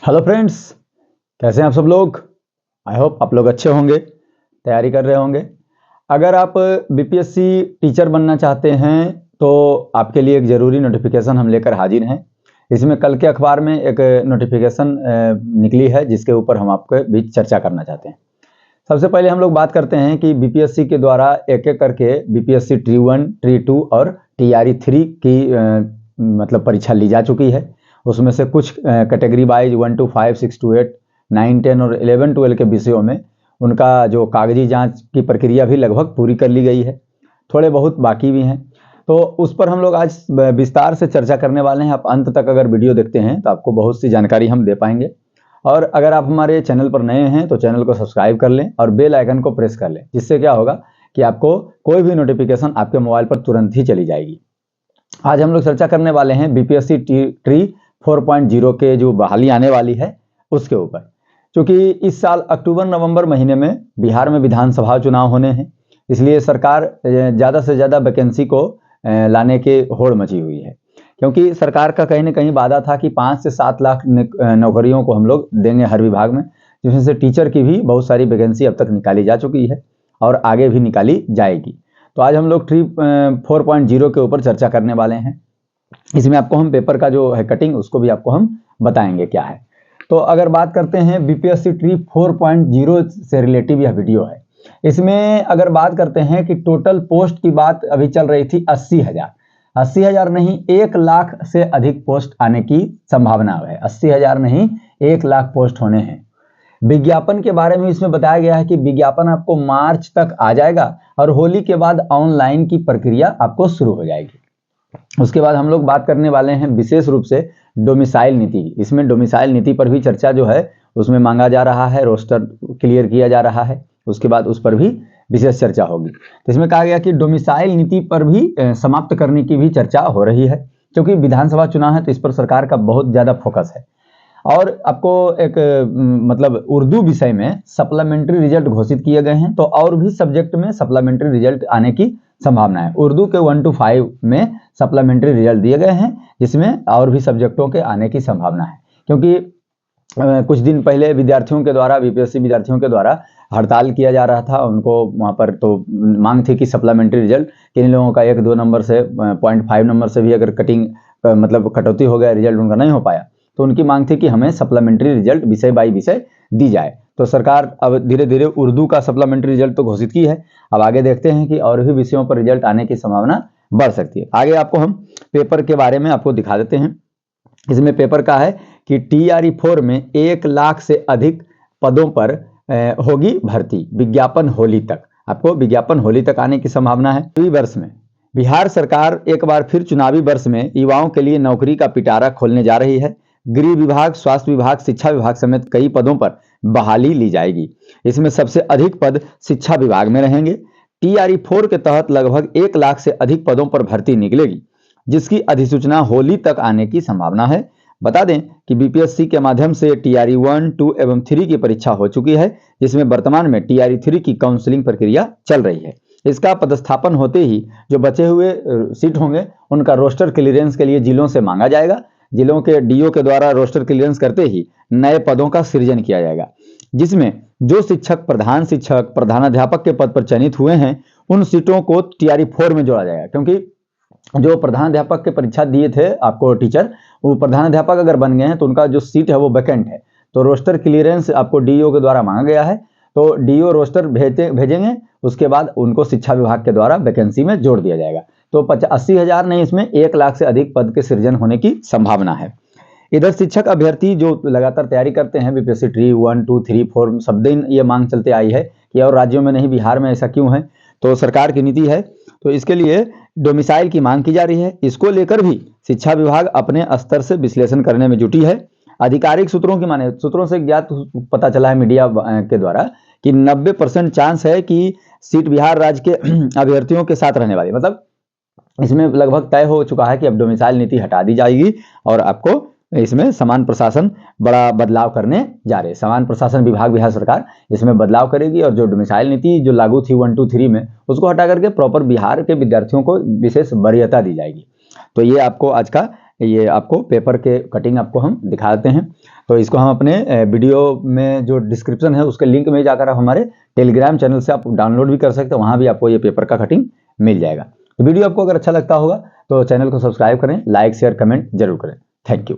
Hello friends, कैसे हैं आप सब लोग। आई होप आप लोग अच्छे होंगे, तैयारी कर रहे होंगे। अगर आप बीपीएससी टीचर बनना चाहते हैं तो आपके लिए एक ज़रूरी नोटिफिकेशन हम लेकर हाजिर हैं। इसमें कल के अखबार में एक नोटिफिकेशन निकली है जिसके ऊपर हम आपके बीच चर्चा करना चाहते हैं। सबसे पहले हम लोग बात करते हैं कि बीपीएससी के द्वारा एक एक करके बीपीएससी ट्री 1, ट्री 2 और टीआरई 3 की मतलब परीक्षा ली जा चुकी है। उसमें से कुछ कैटेगरी वाइज 1 to 5, 6 to 8, 9, 10 और 11, 12 के विषयों में उनका जो कागजी जांच की प्रक्रिया भी लगभग पूरी कर ली गई है। थोड़े बहुत बाकी भी हैं, तो उस पर हम लोग आज विस्तार से चर्चा करने वाले हैं। आप अंत तक अगर वीडियो देखते हैं तो आपको बहुत सी जानकारी हम दे पाएंगे। और अगर आप हमारे चैनल पर नए हैं तो चैनल को सब्सक्राइब कर लें और बेल आइकन को प्रेस कर लें, जिससे क्या होगा कि आपको कोई भी नोटिफिकेशन आपके मोबाइल पर तुरंत ही चली जाएगी। आज हम लोग चर्चा करने वाले हैं बीपीएससी ट्री 4.0 के जो बहाली आने वाली है उसके ऊपर। क्योंकि इस साल अक्टूबर नवंबर महीने में बिहार में विधानसभा चुनाव होने हैं, इसलिए सरकार ज़्यादा से ज़्यादा वैकेंसी को लाने के होड़ मची हुई है। क्योंकि सरकार का कहीं ना कहीं वादा था कि 5 से 7 लाख नौकरियों को हम लोग देंगे हर विभाग में, जिसमें से टीचर की भी बहुत सारी वैकेंसी अब तक निकाली जा चुकी है और आगे भी निकाली जाएगी। तो आज हम लोग ट्री 4.0 के ऊपर चर्चा करने वाले हैं। इसमें आपको हम पेपर का जो है कटिंग उसको भी आपको हम बताएंगे क्या है। तो अगर बात करते हैं बीपीएससी ट्री 4.0 से रिलेटिव यह वीडियो है। इसमें अगर बात करते हैं कि टोटल पोस्ट की बात अभी चल रही थी 80,000 नहीं 1 लाख से अधिक पोस्ट आने की संभावना है। 80,000 नहीं 1 लाख पोस्ट होने हैं। विज्ञापन के बारे में इसमें बताया गया है कि विज्ञापन आपको मार्च तक आ जाएगा और होली के बाद ऑनलाइन की प्रक्रिया आपको शुरू हो जाएगी। उसके बाद हम लोग बात करने वाले हैं विशेष रूप से डोमिसाइल नीति। इसमें डोमिसाइल नीति पर भी चर्चा जो है उसमें मांगा जा रहा है, रोस्टर क्लियर किया जा रहा है, उसके बाद उस पर भी विशेष चर्चा होगी। तो इसमें कहा गया कि डोमिसाइल नीति पर भी समाप्त करने की भी चर्चा हो रही है, क्योंकि विधानसभा चुनाव है तो इस पर सरकार का बहुत ज़्यादा फोकस है। और आपको एक मतलब उर्दू विषय में सप्लीमेंट्री रिजल्ट घोषित किए गए हैं, तो और भी सब्जेक्ट में सप्लीमेंट्री रिजल्ट आने की संभावना है। उर्दू के 1 to 5 में सप्लीमेंट्री रिजल्ट दिए गए हैं, जिसमें और भी सब्जेक्टों के आने की संभावना है। क्योंकि कुछ दिन पहले विद्यार्थियों के द्वारा बीपीएससी विद्यार्थियों के द्वारा हड़ताल किया जा रहा था, उनको वहाँ पर तो मांग थी कि सप्लीमेंट्री रिजल्ट किन लोगों का 1-2 नंबर से 0.5 नंबर से भी अगर कटिंग मतलब कटौती हो गया, रिजल्ट उनका नहीं हो पाया, तो उनकी मांग थी कि हमें सप्लीमेंट्री रिजल्ट विषय बाई विषय दी जाए। तो सरकार अब धीरे धीरे उर्दू का सप्लीमेंट्री रिजल्ट तो घोषित की है, अब आगे देखते हैं कि और भी विषयों पर रिजल्ट आने की संभावना बढ़ सकती है। आगे आपको हम पेपर के बारे में आपको दिखा देते हैं। इसमें पेपर का है कि टीआरई 4 में 1 लाख से अधिक पदों पर होगी भर्ती। विज्ञापन होली तक, आपको विज्ञापन होली तक आने की संभावना है। इस वर्ष में बिहार सरकार एक बार फिर चुनावी वर्ष में युवाओं के लिए नौकरी का पिटारा खोलने जा रही है। गृह विभाग, स्वास्थ्य विभाग, शिक्षा विभाग समेत कई पदों पर बहाली ली जाएगी। इसमें सबसे अधिक पद शिक्षा विभाग में रहेंगे। टीआरई 4 के तहत लगभग 1 लाख से अधिक पदों पर भर्ती निकलेगी, जिसकी अधिसूचना होली तक आने की संभावना है। बता दें कि बीपीएससी के माध्यम से टीआरई 1, 2 एवं 3 की परीक्षा हो चुकी है, जिसमें वर्तमान में टीआरई 3 की काउंसलिंग प्रक्रिया चल रही है। इसका पदस्थापन होते ही जो बचे हुए सीट होंगे उनका रोस्टर क्लियरेंस के लिए जिलों से मांगा जाएगा। जिलों के डीओ के द्वारा रोस्टर क्लियरेंस करते ही नए पदों का सृजन किया जाएगा, जिसमें जो शिक्षक, प्रधानाध्यापक के पद पर चयनित हुए हैं उन सीटों को टीआरई 4 में जोड़ा जाएगा। क्योंकि जो प्रधानाध्यापक के परीक्षा दिए थे आपको टीचर, वो प्रधानाध्यापक अगर बन गए हैं तो उनका जो सीट है वो वैकेंट है, तो रोस्टर क्लियरेंस आपको डीओ के द्वारा मांगा गया है। तो डीओ रोस्टर भेजेंगे, उसके बाद उनको शिक्षा विभाग के द्वारा वैकेंसी में जोड़ दिया जाएगा। तो 80,000 नहीं, इसमें 1 लाख से अधिक पद के सृजन होने की संभावना है। इधर शिक्षक अभ्यर्थी जो लगातार तैयारी करते हैं बीपीएससी ट्री 1, 2, 3, 4 सब दिन ये मांग चलते आई है कि और राज्यों में नहीं बिहार में ऐसा क्यों है, तो सरकार की नीति है, तो इसके लिए डोमिसाइल की मांग की जा रही है। इसको लेकर भी शिक्षा विभाग अपने स्तर से विश्लेषण करने में जुटी है। आधिकारिक सूत्रों की माने, सूत्रों से ज्ञात पता चला है मीडिया के द्वारा कि 90% चांस है कि सीट बिहार राज्य के अभ्यर्थियों के साथ रहने वाली, मतलब इसमें लगभग तय हो चुका है कि अब डोमिसाइल नीति हटा दी जाएगी और आपको इसमें समान प्रशासन बड़ा बदलाव करने जा रहे हैं। समान प्रशासन विभाग बिहार सरकार इसमें बदलाव करेगी और जो डोमिसाइल नीति जो लागू थी 1, 2, 3 में, उसको हटा करके प्रॉपर बिहार के विद्यार्थियों को विशेष वरीयता दी जाएगी। तो ये आपको आज का ये आपको पेपर के कटिंग आपको हम दिखा देते हैं। तो इसको हम अपने वीडियो में जो डिस्क्रिप्शन है उसके लिंक में जाकर आप हमारे टेलीग्राम चैनल से आप डाउनलोड भी कर सकते हैं, वहाँ भी आपको ये पेपर का कटिंग मिल जाएगा। तो वीडियो आपको अगर अच्छा लगता होगा तो चैनल को सब्सक्राइब करें, लाइक शेयर कमेंट जरूर करें। Thank you.